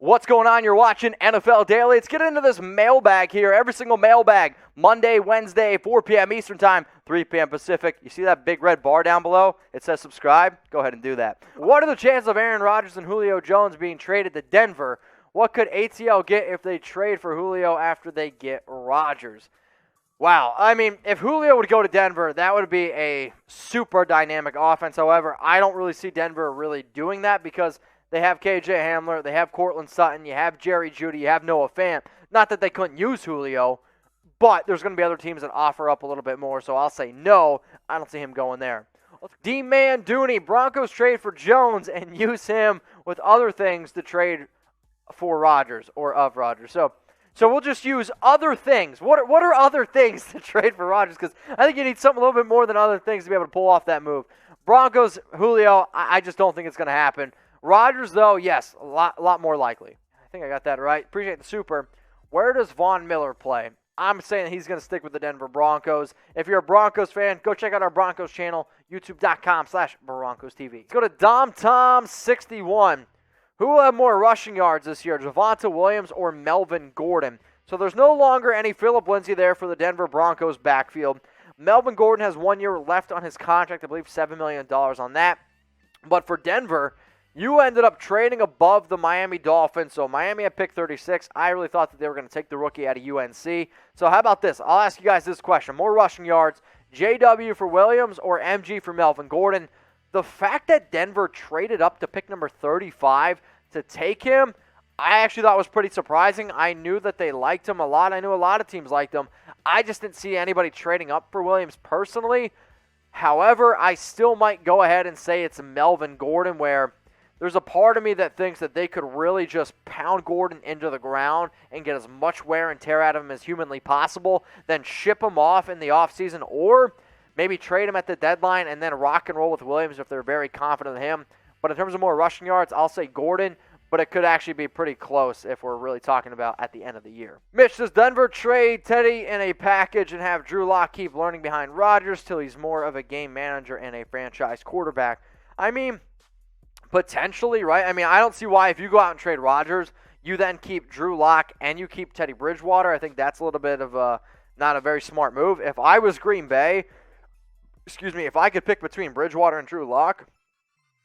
What's going on? You're watching NFL Daily. Let's get into this mailbag here. Every single mailbag, Monday, Wednesday, 4 p.m. Eastern Time, 3 p.m. Pacific. You see that big red bar down below? It says subscribe. Go ahead and do that. What are the chances of Aaron Rodgers and Julio Jones being traded to Denver? What could ATL get if they trade for Julio after they get Rodgers? Wow. I mean, if Julio would go to Denver, that would be a super dynamic offense. However, I don't really see Denver really doing that because they have KJ Hamler, they have Cortland Sutton, you have Jerry Jeudy, you have Noah Fant. Not that they couldn't use Julio, but there's going to be other teams that offer up a little bit more, so I'll say no. I don't see him going there. D-Man Dooney, Broncos trade for Jones and use him with other things to trade for Rodgers or of Rodgers. So we'll just use other things. What are other things to trade for Rodgers? Because I think you need something a little bit more than other things to be able to pull off that move. Broncos, Julio, I just don't think it's going to happen. Rodgers, though, yes, a lot more likely. I think I got that right. Appreciate the super. Where does Von Miller play? I'm saying he's going to stick with the Denver Broncos. If you're a Broncos fan, go check out our Broncos channel, youtube.com/BroncosTV. Let's go to DomTom61. Who will have more rushing yards this year, Javonte Williams or Melvin Gordon? So there's no longer any Phillip Lindsay there for the Denver Broncos backfield. Melvin Gordon has 1 year left on his contract, I believe $7 million on that. But for Denver, you ended up trading above the Miami Dolphins. So Miami at pick 36. I really thought that they were going to take the rookie out of UNC. So how about this? I'll ask you guys this question. More rushing yards, JW for Williams or MG for Melvin Gordon? The fact that Denver traded up to pick number 35 to take him, I actually thought was pretty surprising. I knew that they liked him a lot. I knew a lot of teams liked him. I just didn't see anybody trading up for Williams personally. However, I still might go ahead and say it's Melvin Gordon, where there's a part of me that thinks that they could really just pound Gordon into the ground and get as much wear and tear out of him as humanly possible, then ship him off in the offseason, or maybe trade him at the deadline and then rock and roll with Williams if they're very confident in him. But in terms of more rushing yards, I'll say Gordon, but it could actually be pretty close if we're really talking about at the end of the year. Mitch, does Denver trade Teddy in a package and have Drew Locke keep learning behind Rodgers till he's more of a game manager and a franchise quarterback? I mean, potentially, right? I mean, I don't see why if you go out and trade Rodgers, you then keep Drew Locke and you keep Teddy Bridgewater. I think that's a little bit of not a very smart move. If I was Green Bay, if I could pick between Bridgewater and Drew Locke,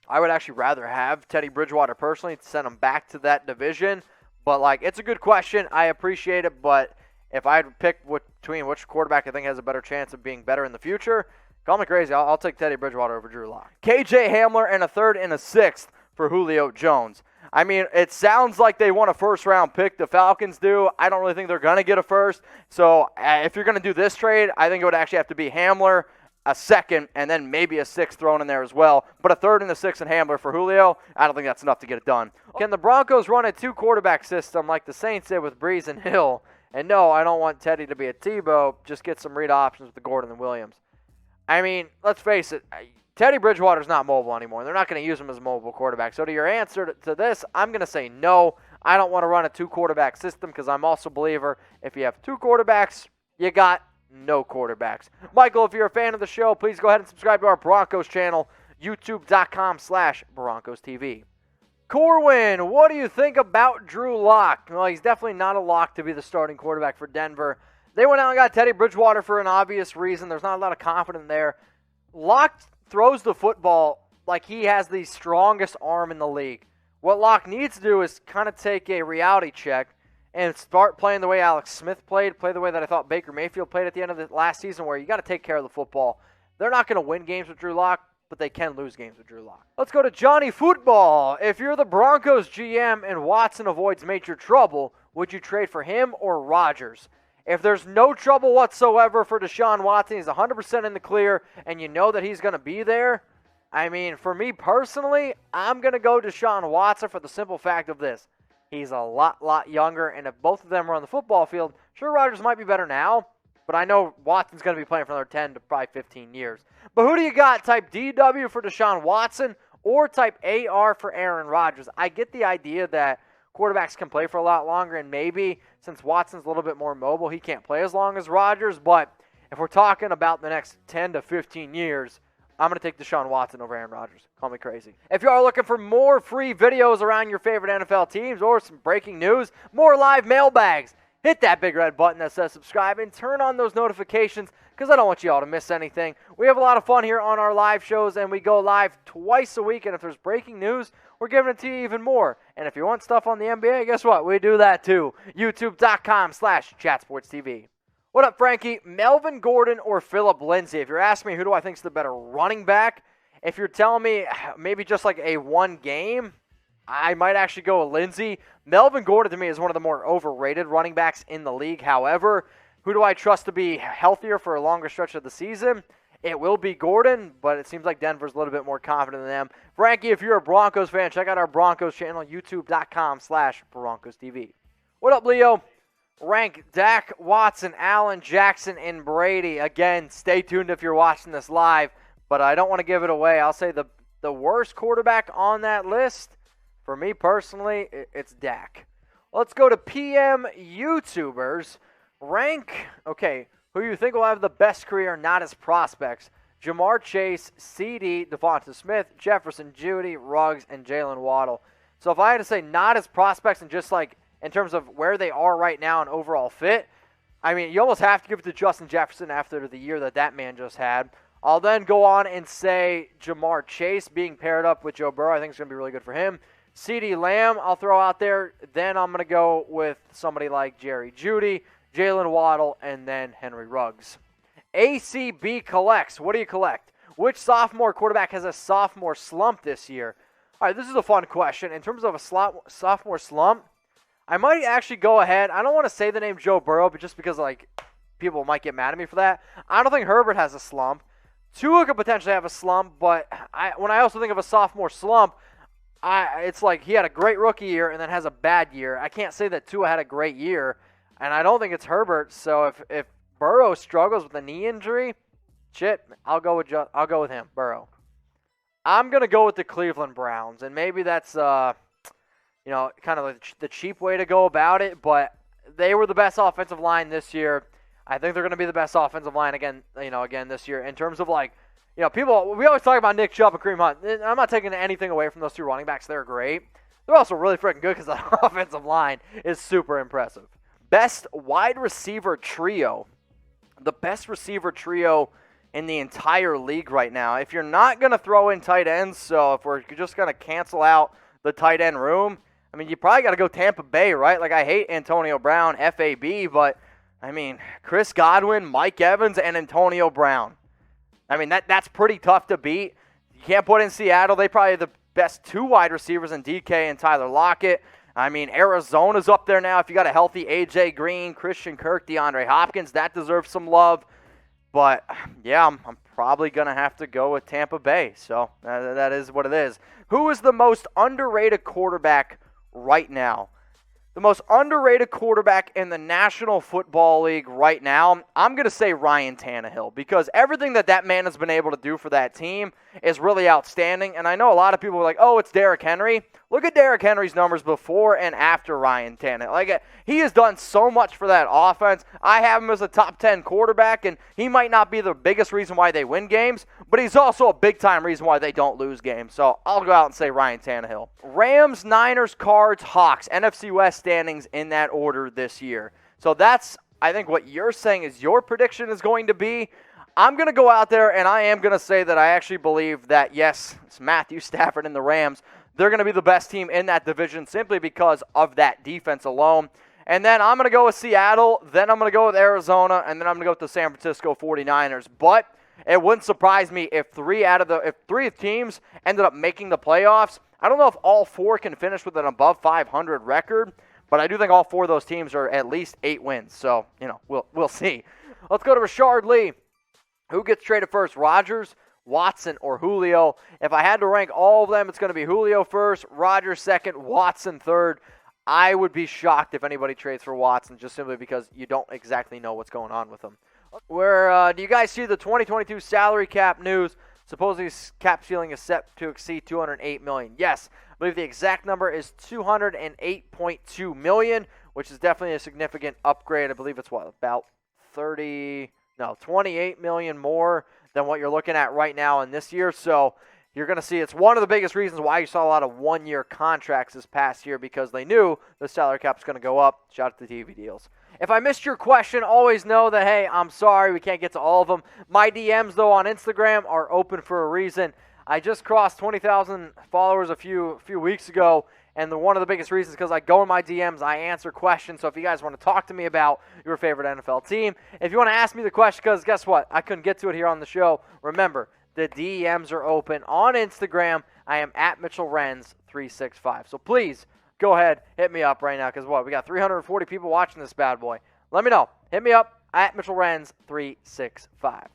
I would actually rather have Teddy Bridgewater personally to send him back to that division. But, it's a good question. I appreciate it. But if I had to pick between which quarterback I think has a better chance of being better in the future, call me crazy. I'll take Teddy Bridgewater over Drew Locke. KJ Hamler and a third and a sixth for Julio Jones. I mean, it sounds like they want a first-round pick. The Falcons do. I don't really think they're going to get a first. So if you're going to do this trade, I think it would actually have to be Hamler, a second, and then maybe a sixth thrown in there as well. But a third and a sixth and Hamler for Julio, I don't think that's enough to get it done. Can the Broncos run a two-quarterback system like the Saints did with Breeze and Hill? And no, I don't want Teddy to be a Tebow. Just get some read options with the Gordon and Williams. I mean, let's face it, Teddy Bridgewater's not mobile anymore. They're not going to use him as a mobile quarterback. So to your answer to this, I'm going to say no. I don't want to run a two-quarterback system because I'm also a believer if you have two quarterbacks, you got no quarterbacks. Michael, if you're a fan of the show, please go ahead and subscribe to our Broncos channel, youtube.com/BroncosTV. Corwin, what do you think about Drew Locke? Well, he's definitely not a lock to be the starting quarterback for Denver. They went out and got Teddy Bridgewater for an obvious reason. There's not a lot of confidence there. Locke throws the football like he has the strongest arm in the league. What Locke needs to do is kind of take a reality check and start playing the way Alex Smith played, play the way that I thought Baker Mayfield played at the end of the last season, where you got to take care of the football. They're not going to win games with Drew Locke, but they can lose games with Drew Locke. Let's go to Johnny Football. If you're the Broncos GM and Watson avoids major trouble, would you trade for him or Rodgers? If there's no trouble whatsoever for Deshaun Watson, he's 100% in the clear, and you know that he's going to be there, I mean, for me personally, I'm going to go Deshaun Watson for the simple fact of this. He's a lot younger, and if both of them are on the football field, sure, Rodgers might be better now, but I know Watson's going to be playing for another 10 to probably 15 years. But who do you got? Type DW for Deshaun Watson or type AR for Aaron Rodgers? I get the idea that quarterbacks can play for a lot longer, and maybe since Watson's a little bit more mobile, he can't play as long as Rodgers, but if we're talking about the next 10 to 15 years, I'm going to take Deshaun Watson over Aaron Rodgers. Call me crazy. If you are looking for more free videos around your favorite NFL teams or some breaking news, more live mailbags, hit that big red button that says subscribe and turn on those notifications because I don't want you all to miss anything. We have a lot of fun here on our live shows, and we go live twice a week, and if there's breaking news, we're giving it to you even more. And if you want stuff on the NBA, guess what? We do that too. YouTube.com/ChatSportsTV. What up, Frankie? Melvin Gordon or Phillip Lindsay? If you're asking me who do I think is the better running back, if you're telling me maybe just like a one game, I might actually go with Lindsay. Melvin Gordon, to me, is one of the more overrated running backs in the league. However, who do I trust to be healthier for a longer stretch of the season? It will be Gordon, but it seems like Denver's a little bit more confident than them. Frankie, if you're a Broncos fan, check out our Broncos channel, youtube.com/BroncosTV. What up, Leo? Rank Dak, Watson, Allen, Jackson, and Brady. Again, stay tuned if you're watching this live, but I don't want to give it away. I'll say the worst quarterback on that list, for me personally, it's Dak. Let's go to PM YouTubers. Rank, okay, who you think will have the best career, not as prospects. Jamar Chase, CD, Devonta Smith, Jefferson, Judy, Ruggs, and Jalen Waddle. So if I had to say not as prospects and just like in terms of where they are right now and overall fit, I mean, you almost have to give it to Justin Jefferson after the year that man just had. I'll then go on and say Jamar Chase being paired up with Joe Burrow. I think it's going to be really good for him. CeeDee Lamb, I'll throw out there. Then I'm going to go with somebody like Jerry Jeudy, Jalen Waddle, and then Henry Ruggs. ACB collects. What do you collect? Which sophomore quarterback has a sophomore slump this year? All right, this is a fun question. In terms of a sophomore slump, I might actually go ahead. I don't want to say the name Joe Burrow, but just because like people might get mad at me for that. I don't think Herbert has a slump. Tua could potentially have a slump, but when I also think of a sophomore slump, it's like he had a great rookie year and then has a bad year. I can't say that Tua had a great year, and I don't think it's Herbert. So if Burrow struggles with a knee injury, I'll go with him, Burrow. I'm gonna go with the Cleveland Browns, and maybe that's kind of the cheap way to go about it, but they were the best offensive line this year. I think they're going to be the best offensive line again this year in terms of people. We always talk about Nick Chubb and Kareem Hunt. I'm not taking anything away from those two running backs. They're great. They're also really freaking good because the offensive line is super impressive. Best wide receiver trio. The best receiver trio in the entire league right now. If you're not going to throw in tight ends, so if we're just going to cancel out the tight end room, I mean, you probably got to go Tampa Bay, right? Like, I hate Antonio Brown, FAB, but, I mean, Chris Godwin, Mike Evans, and Antonio Brown. I mean, that's pretty tough to beat. You can't put in Seattle. They probably have the best two wide receivers in DK and Tyler Lockett. I mean, Arizona's up there now. If you got a healthy A.J. Green, Christian Kirk, DeAndre Hopkins, that deserves some love. But, yeah, I'm probably going to have to go with Tampa Bay. So, that is what it is. Who is the most underrated quarterback right now? The most underrated quarterback in the National Football League right now, I'm going to say Ryan Tannehill, because everything that man has been able to do for that team is really outstanding. And I know a lot of people are like, oh, it's Derrick Henry. Look at Derrick Henry's numbers before and after Ryan Tannehill. He has done so much for that offense. I have him as a top 10 quarterback, and he might not be the biggest reason why they win games, but he's also a big-time reason why they don't lose games. So I'll go out and say Ryan Tannehill. Rams, Niners, Cards, Hawks, NFC West standings in that order this year. So that's, I think, what you're saying is your prediction is going to be. I'm going to go out there, and I am going to say that I actually believe that, yes, it's Matthew Stafford and the Rams. They're going to be the best team in that division simply because of that defense alone. And then I'm going to go with Seattle, then I'm going to go with Arizona, and then I'm going to go with the San Francisco 49ers. But it wouldn't surprise me if three teams ended up making the playoffs. I don't know if all four can finish with an above 500 record, but I do think all four of those teams are at least 8 wins. So, we'll see. Let's go to Rashard Lee. Who gets traded first, Rodgers, Watson, or Julio? If I had to rank all of them, it's going to be Julio first, Rodgers second, Watson third. I would be shocked if anybody trades for Watson just simply because you don't exactly know what's going on with him. Do you guys see the 2022 salary cap news? Supposedly cap ceiling is set to exceed $208 million. Yes, I believe the exact number is $208.2 million, which is definitely a significant upgrade. I believe it's about $28 million more than what you're looking at right now in this year. So you're going to see it's one of the biggest reasons why you saw a lot of one-year contracts this past year, because they knew the salary cap's going to go up. Shout out to the TV deals. If I missed your question, always know that, hey, I'm sorry, we can't get to all of them. My DMs, though, on Instagram are open for a reason. I just crossed 20,000 followers a few weeks ago, and one of the biggest reasons is because I go in my DMs, I answer questions. So if you guys want to talk to me about your favorite NFL team, if you want to ask me the question, because guess what? I couldn't get to it here on the show. Remember, the DMs are open on Instagram. I am at Mitchell Renz 365. So please go ahead, hit me up right now, because what? We got 340 people watching this bad boy. Let me know. Hit me up at Mitchell Renz 365.